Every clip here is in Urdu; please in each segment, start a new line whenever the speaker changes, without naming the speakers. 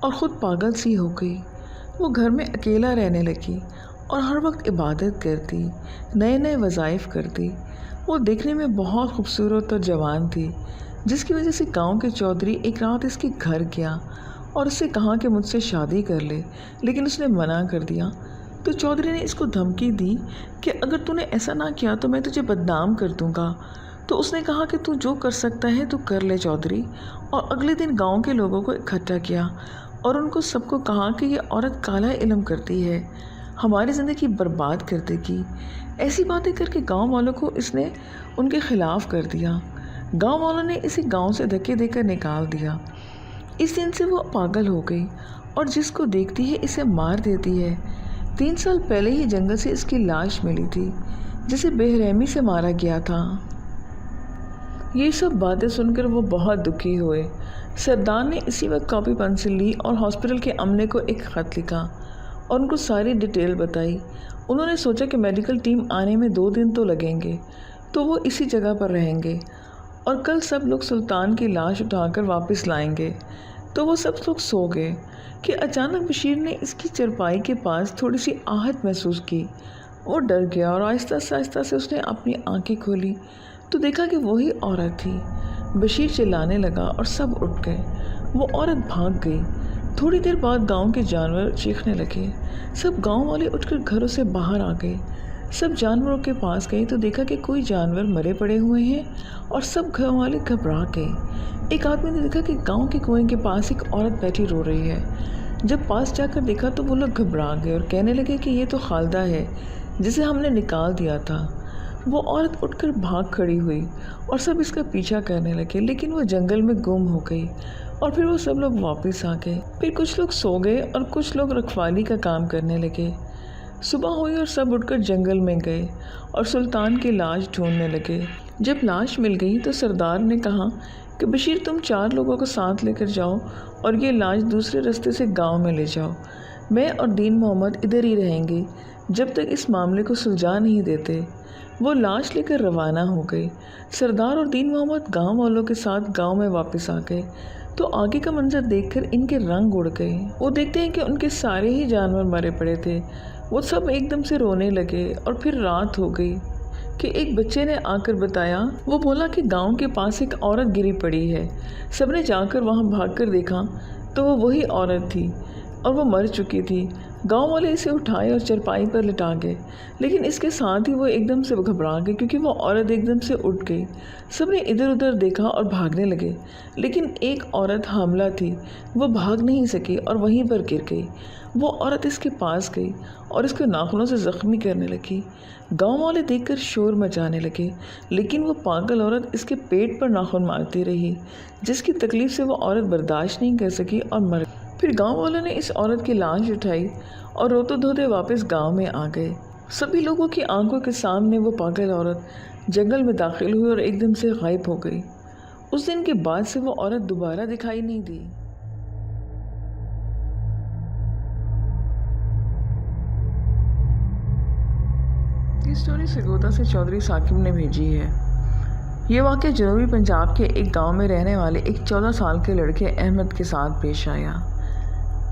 اور خود پاگل سی ہو گئی۔ وہ گھر میں اکیلا رہنے لگی اور ہر وقت عبادت کرتی، نئے نئے وظائف کرتی۔ وہ دیکھنے میں بہت خوبصورت اور جوان تھی، جس کی وجہ سے گاؤں کے چودھری ایک رات اس کے گھر گیا اور اس سے کہا کہ مجھ سے شادی کر لے، لیکن اس نے منع کر دیا۔ تو چودھری نے اس کو دھمکی دی کہ اگر تو نے ایسا نہ کیا تو میں تجھے بدنام کر دوں گا۔ تو اس نے کہا کہ تو جو کر سکتا ہے تو کر لے چودھری، اور اگلے دن گاؤں کے لوگوں کو اکٹھا کیا اور ان کو سب کو کہا کہ یہ عورت کالا علم کرتی ہے، ہماری زندگی برباد کر دے گی۔ ایسی باتیں کر کے گاؤں والوں کو اس نے ان کے خلاف کر دیا۔ گاؤں والوں نے اسے گاؤں سے دھکے دے کر نکال دیا۔ اس دن سے وہ پاگل ہو گئی اور جس کو دیکھتی ہے اسے مار دیتی ہے۔ 3 سال پہلے ہی جنگل سے اس کی لاش ملی تھی، جسے بے رحمی سے مارا گیا تھا۔ یہ سب باتیں سن کر وہ بہت دکھی ہوئے۔ سردار نے اسی وقت کاپی پنسل لی اور ہاسپٹل کے عملے کو ایک خط لکھا اور ان کو ساری ڈیٹیل بتائی۔ انہوں نے سوچا کہ میڈیکل ٹیم آنے میں 2 دن تو لگیں گے، تو وہ اسی جگہ پر رہیں گے اور کل سب لوگ سلطان کی لاش اٹھا کر واپس لائیں گے۔ تو وہ سب لوگ سو گئے کہ اچانک بشیر نے اس کی چرپائی کے پاس تھوڑی سی آہٹ محسوس کی۔ وہ ڈر گیا اور آہستہ سے اس نے اپنی آنکھیں کھولی تو دیکھا کہ وہی عورت تھی۔ بشیر چلانے لگا اور سب اٹھ گئے۔ وہ عورت بھاگ گئی۔ تھوڑی دیر بعد گاؤں کے جانور چیخنے لگے۔ سب گاؤں والے اٹھ کر گھروں سے باہر آ گئے۔ سب جانوروں کے پاس گئے تو دیکھا کہ کوئی جانور مرے پڑے ہوئے ہیں اور سب گھر والے گھبرا گئے۔ ایک آدمی نے دیکھا کہ گاؤں کے کنویں کے پاس ایک عورت بیٹھی رو رہی ہے۔ جب پاس جا کر دیکھا تو وہ لوگ گھبرا گئے اور کہنے لگے کہ یہ تو خالدہ ہے جسے ہم نے نکال دیا تھا۔ وہ عورت اٹھ کر بھاگ کھڑی ہوئی اور سب اس کا پیچھا کرنے لگے، لیکن وہ جنگل میں گم ہو گئی اور پھر وہ سب لوگ واپس آ گئے۔ پھر کچھ لوگ سو گئے اور کچھ لوگ رکھوالی کا کام کرنے لگے۔ صبح ہوئی اور سب اٹھ کر جنگل میں گئے اور سلطان کی لاش ڈھونڈنے لگے۔ جب لاش مل گئی تو سردار نے کہا کہ بشیر تم 4 لوگوں کو ساتھ لے کر جاؤ اور یہ لاش دوسرے راستے سے گاؤں میں لے جاؤ۔ میں اور دین محمد ادھر ہی رہیں گے جب تک اس معاملے کو سلجھا نہیں دیتے۔ وہ لاش لے کر روانہ ہو گئے۔ سردار اور دین محمد گاؤں والوں کے ساتھ گاؤں میں واپس آ گئے تو آگے کا منظر دیکھ کر ان کے رنگ اڑ گئے۔ وہ دیکھتے ہیں کہ ان کے سارے ہی جانور مرے پڑے تھے۔ وہ سب ایک دم سے رونے لگے اور پھر رات ہو گئی کہ ایک بچے نے آ کر بتایا۔ وہ بولا کہ گاؤں کے پاس ایک عورت گری پڑی ہے۔ سب نے جا کر وہاں بھاگ کر دیکھا تو وہ وہی عورت تھی اور وہ مر چکی تھی۔ گاؤں والے اسے اٹھائے اور چرپائی پر لٹا گئے، لیکن اس کے ساتھ ہی وہ ایک دم سے گھبرا گئے کیونکہ وہ عورت ایک دم سے اٹھ گئی۔ سب نے ادھر ادھر دیکھا اور بھاگنے لگے، لیکن ایک عورت حاملہ تھی، وہ بھاگ نہیں سکی اور وہیں پر گر گئی۔ وہ عورت اس کے پاس گئی اور اس کے ناخنوں سے زخمی کرنے لگی۔ گاؤں والے دیکھ کر شور مچانے لگے، لیکن وہ پاگل عورت اس کے پیٹ پر ناخن مارتی رہی، جس کی تکلیف سے وہ عورت برداشت نہیں کر سکی اور مر گئی۔ پھر گاؤں والوں نے اس عورت کی لاش اٹھائی اور روتے دھوتے واپس گاؤں میں آ گئے۔ سبھی لوگوں کی آنکھوں کے سامنے وہ پاگل عورت جنگل میں داخل ہوئی اور ایک دم سے غائب ہو گئی۔ اس دن کے بعد سے وہ عورت دوبارہ دکھائی نہیں دی۔ یہ سٹوری سرگودا سے چودھری ثاقب نے بھیجی ہے۔ یہ واقعہ جنوبی پنجاب کے ایک گاؤں میں رہنے والے ایک 14 سال کے لڑکے احمد کے ساتھ پیش آیا۔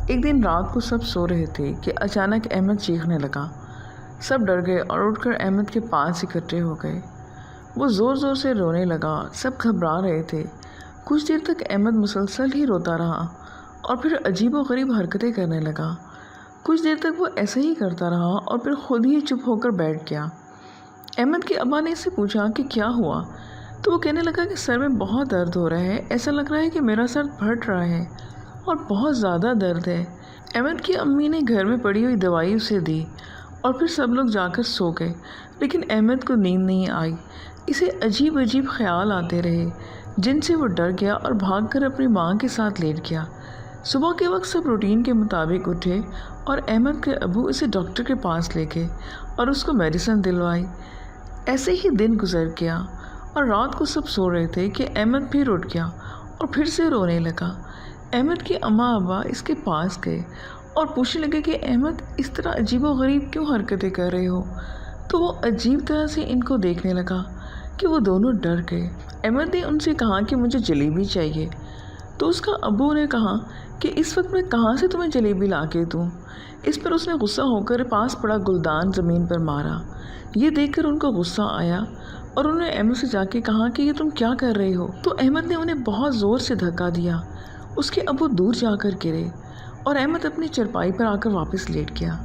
ایک دن رات کو سب سو رہے تھے کہ اچانک احمد چیخنے لگا۔ سب ڈر گئے اور اٹھ کر احمد کے پاس اکٹھے ہو گئے۔ وہ زور زور سے رونے لگا، سب گھبرا رہے تھے۔ کچھ دیر تک احمد مسلسل ہی روتا رہا اور پھر عجیب و غریب حرکتیں کرنے لگا۔ کچھ دیر تک وہ ایسے ہی کرتا رہا اور پھر خود ہی چپ ہو کر بیٹھ گیا۔ احمد کے ابا نے اس سے پوچھا کہ کیا ہوا، تو وہ کہنے لگا کہ سر میں بہت درد ہو رہا ہے، ایسا لگ رہا ہے کہ میرا سر پھٹ رہا ہے اور بہت زیادہ درد ہے۔ احمد کی امی نے گھر میں پڑی ہوئی دوائی اسے دی اور پھر سب لوگ جا کر سو گئے، لیکن احمد کو نیند نہیں آئی۔ اسے عجیب عجیب خیال آتے رہے جن سے وہ ڈر گیا اور بھاگ کر اپنی ماں کے ساتھ لیٹ گیا۔ صبح کے وقت سب روٹین کے مطابق اٹھے اور احمد کے ابو اسے ڈاکٹر کے پاس لے گئے اور اس کو میڈیسن دلوائی۔ ایسے ہی دن گزر گیا اور رات کو سب سو رہے تھے کہ احمد پھر اٹھ گیا اور پھر سے رونے لگا۔ احمد کے اماں ابا اس کے پاس گئے اور پوچھنے لگے کہ احمد اس طرح عجیب و غریب کیوں حرکتیں کر رہے ہو؟ تو وہ عجیب طرح سے ان کو دیکھنے لگا کہ وہ دونوں ڈر گئے۔ احمد نے ان سے کہا کہ مجھے جلیبی چاہیے، تو اس کا ابو نے کہا کہ اس وقت میں کہاں سے تمہیں جلیبی لا کے دوں۔ اس پر اس نے غصہ ہو کر پاس پڑا گلدان زمین پر مارا۔ یہ دیکھ کر ان کو غصہ آیا اور انہوں نے احمد سے جا کے کہا کہ یہ تم کیا کر رہے ہو؟ تو احمد نے انہیں بہت زور سے دھکا دیا۔ اس کے ابو دور جا کر گرے اور احمد اپنی چرپائی پر آ کر واپس لیٹ گیا۔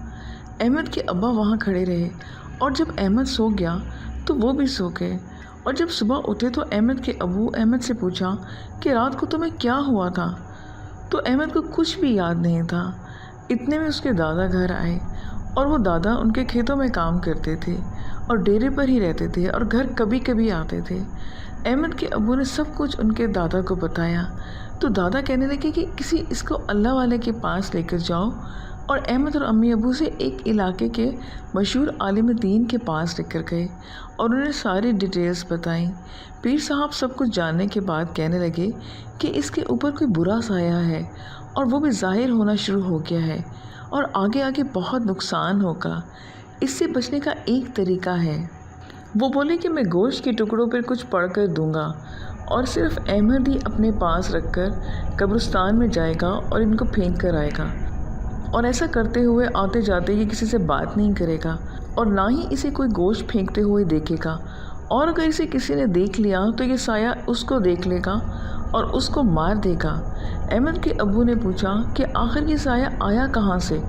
احمد کے ابا وہاں کھڑے رہے اور جب احمد سو گیا تو وہ بھی سو گئے، اور جب صبح اٹھے تو احمد کے ابو احمد سے پوچھا کہ رات کو تمہیں کیا ہوا تھا؟ تو احمد کو کچھ بھی یاد نہیں تھا۔ اتنے میں اس کے دادا گھر آئے، اور وہ دادا ان کے کھیتوں میں کام کرتے تھے اور ڈیرے پر ہی رہتے تھے اور گھر کبھی کبھی آتے تھے۔ احمد کے ابو نے سب کچھ ان کے دادا کو بتایا تو دادا کہنے لگے کہ اس کو اللہ والے کے پاس لے کر جاؤ، اور احمد اور امی ابو سے ایک علاقے کے مشہور عالم دین کے پاس لے کر گئے اور انہوں نے ساری ڈیٹیلز بتائیں۔ پیر صاحب سب کچھ جاننے کے بعد کہنے لگے کہ اس کے اوپر کوئی برا سایہ ہے اور وہ بھی ظاہر ہونا شروع ہو گیا ہے اور آگے آگے بہت نقصان ہوگا۔ اس سے بچنے کا ایک طریقہ ہے۔ وہ بولے کہ میں گوشت کے ٹکڑوں پر کچھ پڑھ کر دوں گا اور صرف احمد ہی اپنے پاس رکھ کر قبرستان میں جائے گا اور ان کو پھینک کر آئے گا، اور ایسا کرتے ہوئے آتے جاتے یہ کسی سے بات نہیں کرے گا اور نہ ہی اسے کوئی گوشت پھینکتے ہوئے دیکھے گا، اور اگر اسے کسی نے دیکھ لیا تو یہ سایہ اس کو دیکھ لے گا اور اس کو مار دے گا۔ احمد کے ابو نے پوچھا کہ آخر یہ سایہ آیا کہاں سے؟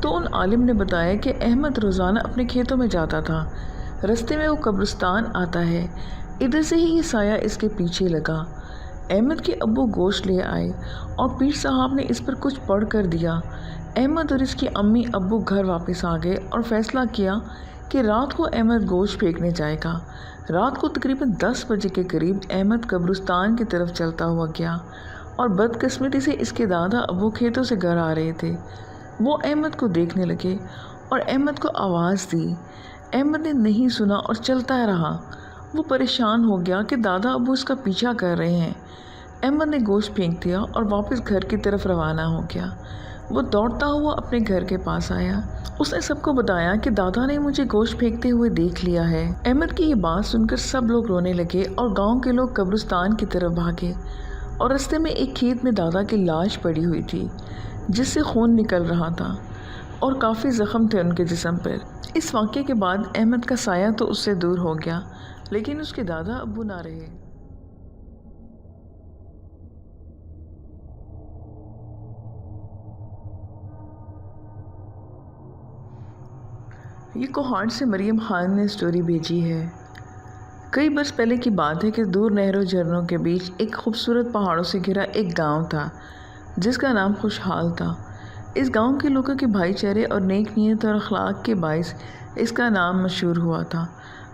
تو ان عالم نے بتایا کہ احمد روزانہ اپنے کھیتوں میں جاتا تھا، رستے میں وہ قبرستان آتا ہے، ادھر سے ہی یہ سایہ اس کے پیچھے لگا۔ احمد کے ابو گوشت لے آئے اور پیر صاحب نے اس پر کچھ پڑھ کر دیا۔ احمد اور اس کی امی ابو گھر واپس آ گئے اور فیصلہ کیا کہ رات کو احمد گوشت پھینکنے جائے گا۔ رات کو تقریباً 10 بجے کے قریب احمد قبرستان کی طرف چلتا ہوا گیا، اور بدقسمتی سے اس کے دادا ابو کھیتوں سے گھر آ رہے تھے۔ وہ احمد کو دیکھنے لگے اور احمد کو آواز دی۔ احمد نے نہیں سنا اور چلتا رہا۔ وہ پریشان ہو گیا کہ دادا ابو اس کا پیچھا کر رہے ہیں۔ احمد نے گوشت پھینک دیا اور واپس گھر کی طرف روانہ ہو گیا۔ وہ دوڑتا ہوا اپنے گھر کے پاس آیا۔ اس نے سب کو بتایا کہ دادا نے مجھے گوشت پھینکتے ہوئے دیکھ لیا ہے۔ احمد کی یہ بات سن کر سب لوگ رونے لگے اور گاؤں کے لوگ قبرستان کی طرف بھاگے، اور رستے میں ایک کھیت میں دادا کی لاش پڑی ہوئی تھی جس سے خون نکل رہا تھا اور کافی زخم تھے ان کے جسم پر۔ اس واقعے کے بعد احمد کا سایہ تو اس سے دور ہو گیا، لیکن اس کے دادا ابو نہ رہے۔ یہ کوہاٹ سے مریم خان نے سٹوری بھیجی ہے۔ کئی برس پہلے کی بات ہے کہ دور نہروں جھرنوں کے بیچ ایک خوبصورت پہاڑوں سے گھرا ایک گاؤں تھا جس کا نام خوشحال تھا۔ اس گاؤں کے لوگوں کے بھائی چارے اور نیک نیت اور اخلاق کے باعث اس کا نام مشہور ہوا تھا،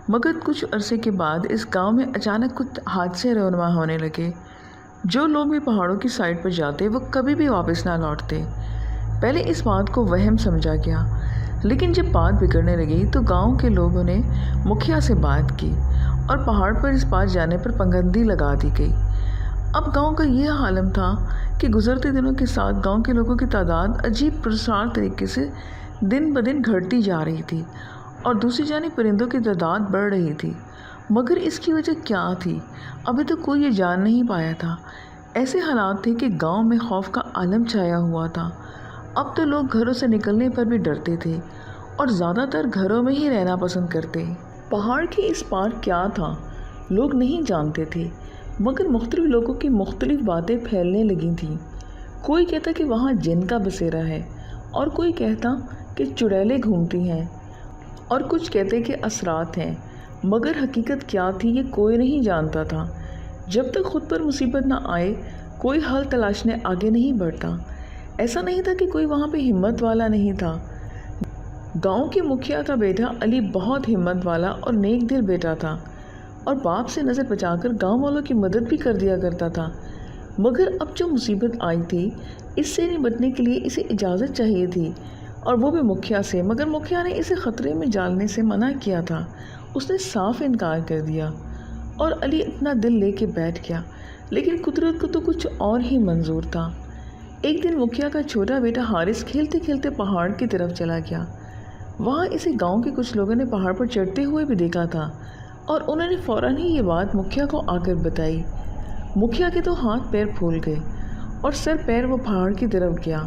مگر کچھ عرصے کے بعد اس گاؤں میں اچانک کچھ حادثے رونما ہونے لگے۔ جو لوگ بھی پہاڑوں کی سائڈ پر جاتے وہ کبھی بھی واپس نہ لوٹتے۔ پہلے اس بات کو وہم سمجھا گیا، لیکن جب بات بگڑنے لگی تو گاؤں کے لوگوں نے مکھیا سے بات کی اور پہاڑ پر اس پار جانے پر پابندی لگا دی گئی۔ اب گاؤں کا یہ عالم تھا کہ گزرتے دنوں کے ساتھ گاؤں کے لوگوں کی تعداد عجیب پرسرار طریقے سے دن بدن گھٹتی جا رہی تھی، اور دوسری جانب پرندوں کی تعداد بڑھ رہی تھی، مگر اس کی وجہ کیا تھی ابھی تک کوئی یہ جان نہیں پایا تھا۔ ایسے حالات تھے کہ گاؤں میں خوف کا عالم چھایا ہوا تھا۔ اب تو لوگ گھروں سے نکلنے پر بھی ڈرتے تھے اور زیادہ تر گھروں میں ہی رہنا پسند کرتے۔ پہاڑ کے اس پار کیا تھا لوگ نہیں جانتے تھے، مگر مختلف لوگوں کی مختلف باتیں پھیلنے لگی تھیں۔ کوئی کہتا کہ وہاں جن کا بسیرا ہے، اور کوئی کہتا کہ چڑیلیں گھومتی ہیں، اور کچھ کہتے کہ اسرات ہیں، مگر حقیقت کیا تھی یہ کوئی نہیں جانتا تھا۔ جب تک خود پر مصیبت نہ آئے کوئی حل تلاشنے آگے نہیں بڑھتا۔ ایسا نہیں تھا کہ کوئی وہاں پہ ہمت والا نہیں تھا۔ گاؤں کے مکھیا کا بیٹا علی بہت ہمت والا اور نیک دل بیٹا تھا، اور باپ سے نظر بچا کر گاؤں والوں کی مدد بھی کر دیا کرتا تھا۔ مگر اب جو مصیبت آئی تھی اس سے نمٹنے کے لیے اسے اجازت چاہیے تھی، اور وہ بھی مکھیا سے، مگر مکھیا نے اسے خطرے میں ڈالنے سے منع کیا تھا۔ اس نے صاف انکار کر دیا اور علی اپنا دل لے کے بیٹھ گیا، لیکن قدرت کو تو کچھ اور ہی منظور تھا۔ ایک دن مکھیا کا چھوٹا بیٹا حارث کھیلتے کھیلتے پہاڑ کی طرف چلا گیا۔ وہاں اسے گاؤں کے کچھ لوگوں نے پہاڑ پر چڑھتے ہوئے بھی دیکھا تھا، اور انہوں نے فوراً ہی یہ بات مکھیا کو آ کر بتائی۔ مکھیا کے تو ہاتھ پیر پھول گئے، اور سر پیر وہ پہاڑ کی طرف گیا،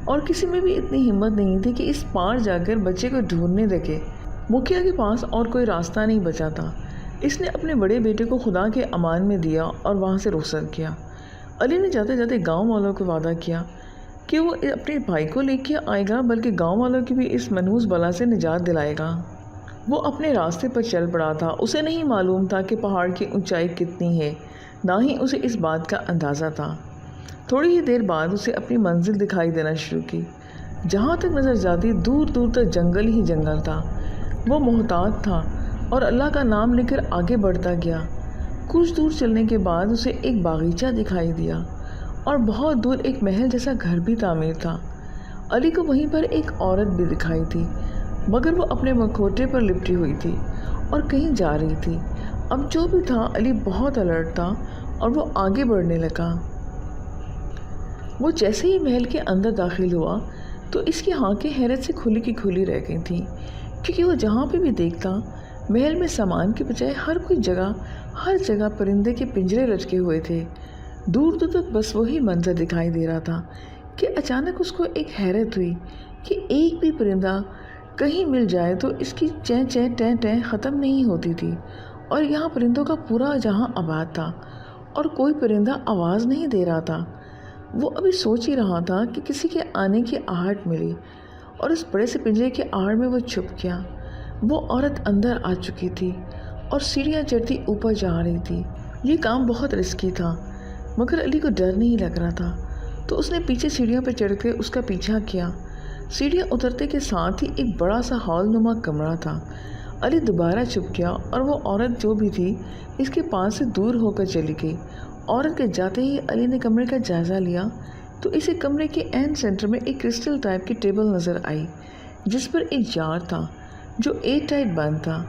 اور کسی میں بھی اتنی ہمت نہیں تھی کہ اس پار جا کر بچے کو ڈھونڈنے لگے۔ مکھیا کے پاس اور کوئی راستہ نہیں بچا تھا۔ اس نے اپنے بڑے بیٹے کو خدا کے امان میں دیا اور وہاں سے رخصت کیا۔ علی نے جاتے جاتے گاؤں والوں کو وعدہ کیا کہ وہ اپنے بھائی کو لے کے آئے گا، بلکہ گاؤں والوں کی بھی اس منحوس بلا سے نجات دلائے گا۔ وہ اپنے راستے پر چل پڑا تھا۔ اسے نہیں معلوم تھا کہ پہاڑ کی اونچائی کتنی ہے، نہ ہی اسے اس بات کا اندازہ تھا۔ تھوڑی ہی دیر بعد اسے اپنی منزل دکھائی دینا شروع کی۔ جہاں تک نظر جاتی دور دور تک جنگل ہی جنگل تھا۔ وہ محتاط تھا اور اللہ کا نام لے کر آگے بڑھتا گیا۔ کچھ دور چلنے کے بعد اسے ایک باغیچہ دکھائی دیا اور بہت دور ایک محل جیسا گھر بھی تعمیر تھا۔ علی کو وہیں پر ایک عورت بھی دکھائی تھی، مگر وہ اپنے مکھوٹے پر لپٹی ہوئی تھی اور کہیں جا رہی تھی۔ اب جو بھی تھا، علی بہت الرٹ تھا اور وہ آگے بڑھنے لگا۔ وہ جیسے ہی محل کے اندر داخل ہوا تو اس کی آنکھیں حیرت سے کھلی کی کھلی رہ گئی تھیں، کیونکہ وہ جہاں پہ بھی دیکھتا محل میں سامان کے بجائے ہر جگہ پرندے کے پنجرے لٹکے ہوئے تھے۔ دور دور تک بس وہی منظر دکھائی دے رہا تھا کہ اچانک اس کو ایک حیرت ہوئی کہ ایک بھی پرندہ کہیں مل جائے تو اس کی چیں چیں ٹیں ٹیں ختم نہیں ہوتی تھی، اور یہاں پرندوں کا پورا جہاں آباد تھا اور کوئی پرندہ آواز نہیں دے رہا تھا۔ وہ ابھی سوچ ہی رہا تھا کہ کسی کے آنے کی آہٹ ملی اور اس بڑے سے پنجرے کے آڑ میں وہ چھپ گیا۔ وہ عورت اندر آ چکی تھی اور سیڑھیاں چڑھتی اوپر جا رہی تھی۔ یہ کام بہت رسکی تھا، مگر علی کو ڈر نہیں لگ رہا تھا، تو اس نے پیچھے سیڑھیاں پہ چڑھ کے اس کا پیچھا کیا۔ سیڑھیاں اترتے کے ساتھ ہی ایک بڑا سا ہال نما کمرہ تھا۔ علی دوبارہ چھپ گیا اور وہ عورت جو بھی تھی اس کے پاس سے دور ہو کر چلی گئی۔ عورت کے جاتے ہی علی نے کمرے کا جائزہ لیا تو اسے کمرے کے عین سینٹر میں ایک کرسٹل ٹائپ کی ٹیبل نظر آئی، جس پر ایک جار تھا جو ایئر ٹائٹ بند تھا،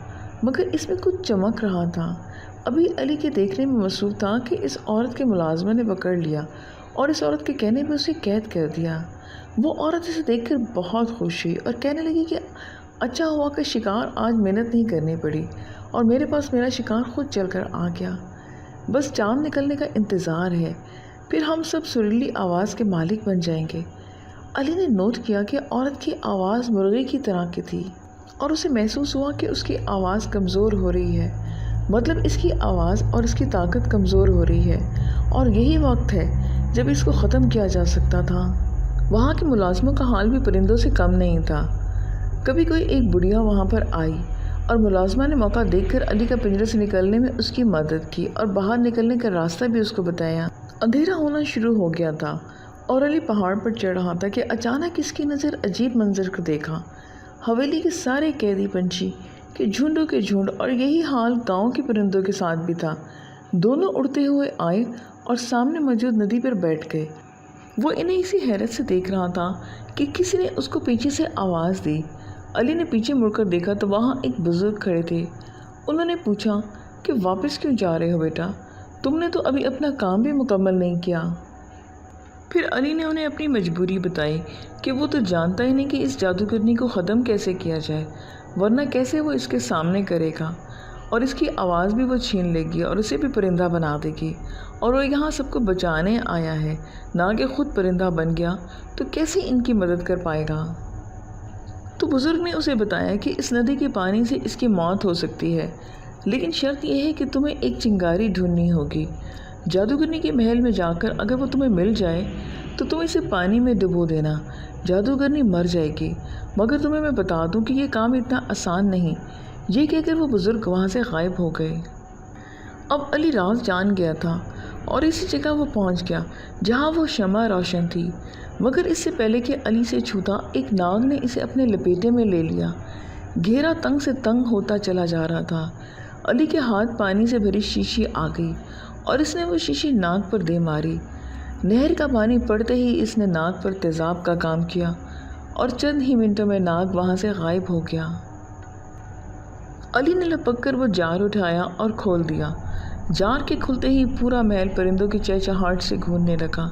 مگر اس میں کچھ چمک رہا تھا۔ ابھی علی کے دیکھنے میں مصروف تھا کہ اس عورت کے ملازمہ نے پکڑ لیا اور اس عورت کے کہنے پہ اسے قید کر دیا۔ وہ عورت اسے دیکھ کر بہت خوش ہوئی اور کہنے لگی کہ اچھا ہوا کہ شکار آج محنت نہیں کرنی پڑی اور میرے پاس میرا شکار خود چل کر آ گیا۔ بس چاند نکلنے کا انتظار ہے، پھر ہم سب سریلی آواز کے مالک بن جائیں گے۔ علی نے نوٹ کیا کہ عورت کی آواز مرغی کی طرح کی تھی اور اسے محسوس ہوا کہ اس کی آواز کمزور ہو رہی ہے، مطلب اس کی آواز اور اس کی طاقت کمزور ہو رہی ہے، اور یہی وقت ہے جب اس کو ختم کیا جا سکتا تھا۔ وہاں کے ملازموں کا حال بھی پرندوں سے کم نہیں تھا۔ کبھی کوئی ایک بڑھیا وہاں پر آئی اور ملازمہ نے موقع دیکھ کر علی کا پنجرے سے نکلنے میں اس کی مدد کی اور باہر نکلنے کا راستہ بھی اس کو بتایا۔ اندھیرا ہونا شروع ہو گیا تھا اور علی پہاڑ پر چڑھ رہا تھا کہ اچانک اس کی نظر عجیب منظر کو دیکھا۔ حویلی کے سارے قیدی پنچھی کے جھنڈوں کے جھنڈ، اور یہی حال گاؤں کے پرندوں کے ساتھ بھی تھا، دونوں اڑتے ہوئے آئے اور سامنے موجود ندی پر بیٹھ گئے۔ وہ انہیں اسی حیرت سے دیکھ رہا تھا کہ کسی نے اس کو پیچھے سے آواز دی۔ علی نے پیچھے مڑ کر دیکھا تو وہاں ایک بزرگ کھڑے تھے۔ انہوں نے پوچھا کہ واپس کیوں جا رہے ہو بیٹا؟ تم نے تو ابھی اپنا کام بھی مکمل نہیں کیا۔ پھر علی نے انہیں اپنی مجبوری بتائی کہ وہ تو جانتا ہی نہیں کہ اس جادوگرنی کو ختم کیسے کیا جائے، ورنہ کیسے وہ اس کے سامنے کرے گا، اور اس کی آواز بھی وہ چھین لے گی اور اسے بھی پرندہ بنا دے گی، اور وہ یہاں سب کو بچانے آیا ہے، نہ کہ خود پرندہ بن گیا تو کیسے ان کی مدد کر پائے گا۔ تو بزرگ نے اسے بتایا کہ اس ندی کے پانی سے اس کی موت ہو سکتی ہے، لیکن شرط یہ ہے کہ تمہیں ایک چنگاری ڈھونڈنی ہوگی۔ جادوگرنی کے محل میں جا کر اگر وہ تمہیں مل جائے تو تم اسے پانی میں ڈبو دینا، جادوگرنی مر جائے گی۔ مگر تمہیں میں بتا دوں کہ یہ کام اتنا آسان نہیں۔ یہ کہہ کر وہ بزرگ وہاں سے غائب ہو گئے۔ اب علی راز جان گیا تھا اور اسی جگہ وہ پہنچ گیا جہاں وہ شمع روشن تھی، مگر اس سے پہلے کہ علی سے چھوتا ایک ناگ نے اسے اپنے لپیٹے میں لے لیا۔ گھیرا تنگ سے تنگ ہوتا چلا جا رہا تھا۔ علی کے ہاتھ پانی سے بھری شیشی آ گئی اور اس نے وہ شیشی ناگ پر دے ماری۔ نہر کا پانی پڑتے ہی اس نے ناگ پر تیزاب کا کام کیا اور چند ہی منٹوں میں ناگ وہاں سے غائب ہو گیا۔ علی نے لپک کر وہ جار اٹھایا اور کھول دیا۔ جار کے کھلتے ہی پورا محل پرندوں کی چہچہاہٹ سے گونجنے لگا،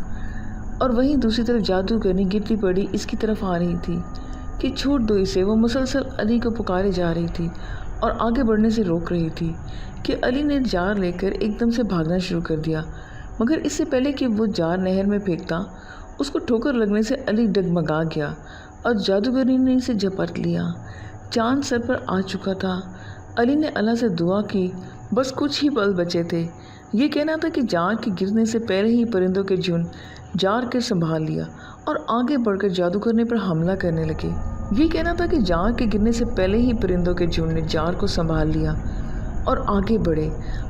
اور وہیں دوسری طرف جادوگرنی گرتی پڑی اس کی طرف آ رہی تھی کہ چھوڑ دو اسے۔ وہ مسلسل علی کو پکارے جا رہی تھی اور آگے بڑھنے سے روک رہی تھی کہ علی نے جار لے کر ایک دم سے بھاگنا شروع کر دیا۔ مگر اس سے پہلے کہ وہ جار نہر میں پھینکتا اس کو ٹھوکر لگنے سے علی ڈگمگا گیا اور جادوگرنی نے اسے جھپٹ لیا۔ چاند سر پر آ چکا تھا۔ علی نے اللہ سے دعا کی، بس کچھ ہی پل بچے تھے۔ یہ کہنا تھا کہ جار کے گرنے سے پہلے ہی پرندوں کے جھنڈ جار کے سنبھال لیا اور آگے بڑھ کر جادوگرنی پر حملہ کرنے لگے۔ یہ کہنا تھا کہ جار کے گرنے سے پہلے ہی پرندوں کے جھنڈ نے جار کو سنبھال لیا اور آگے بڑھے۔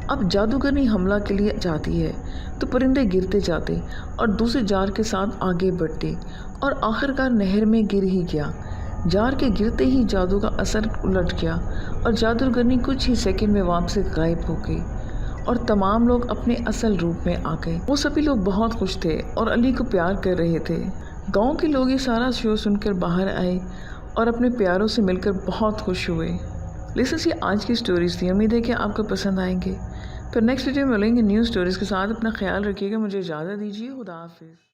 اب جادوگرنی حملہ کے لیے جاتی ہے تو پرندے گرتے جاتے اور دوسرے جار کے ساتھ آگے بڑھتے اور آخرکار نہر میں گر ہی گیا۔ جار کے گرتے ہی جادو کا اثر الٹ گیا اور جادوگرنی کچھ ہی سیکنڈ میں واپس غائب ہو گئی اور تمام لوگ اپنے اصل روپ میں آ گئے۔ وہ سبھی لوگ بہت خوش تھے اور علی کو پیار کر رہے تھے۔ گاؤں کے لوگ یہ سارا شو سن کر باہر آئے اور اپنے پیاروں سے مل کر بہت خوش ہوئے۔ لسنرز، یہ آج کی سٹوریز تھی۔ امید ہے کہ آپ کو پسند آئیں گے۔ پھر نیکسٹ ویڈیو میں ملیں گے نیو سٹوریز کے ساتھ۔ اپنا خیال رکھیے گا۔ مجھے اجازت دیجیے۔ خدا حافظ۔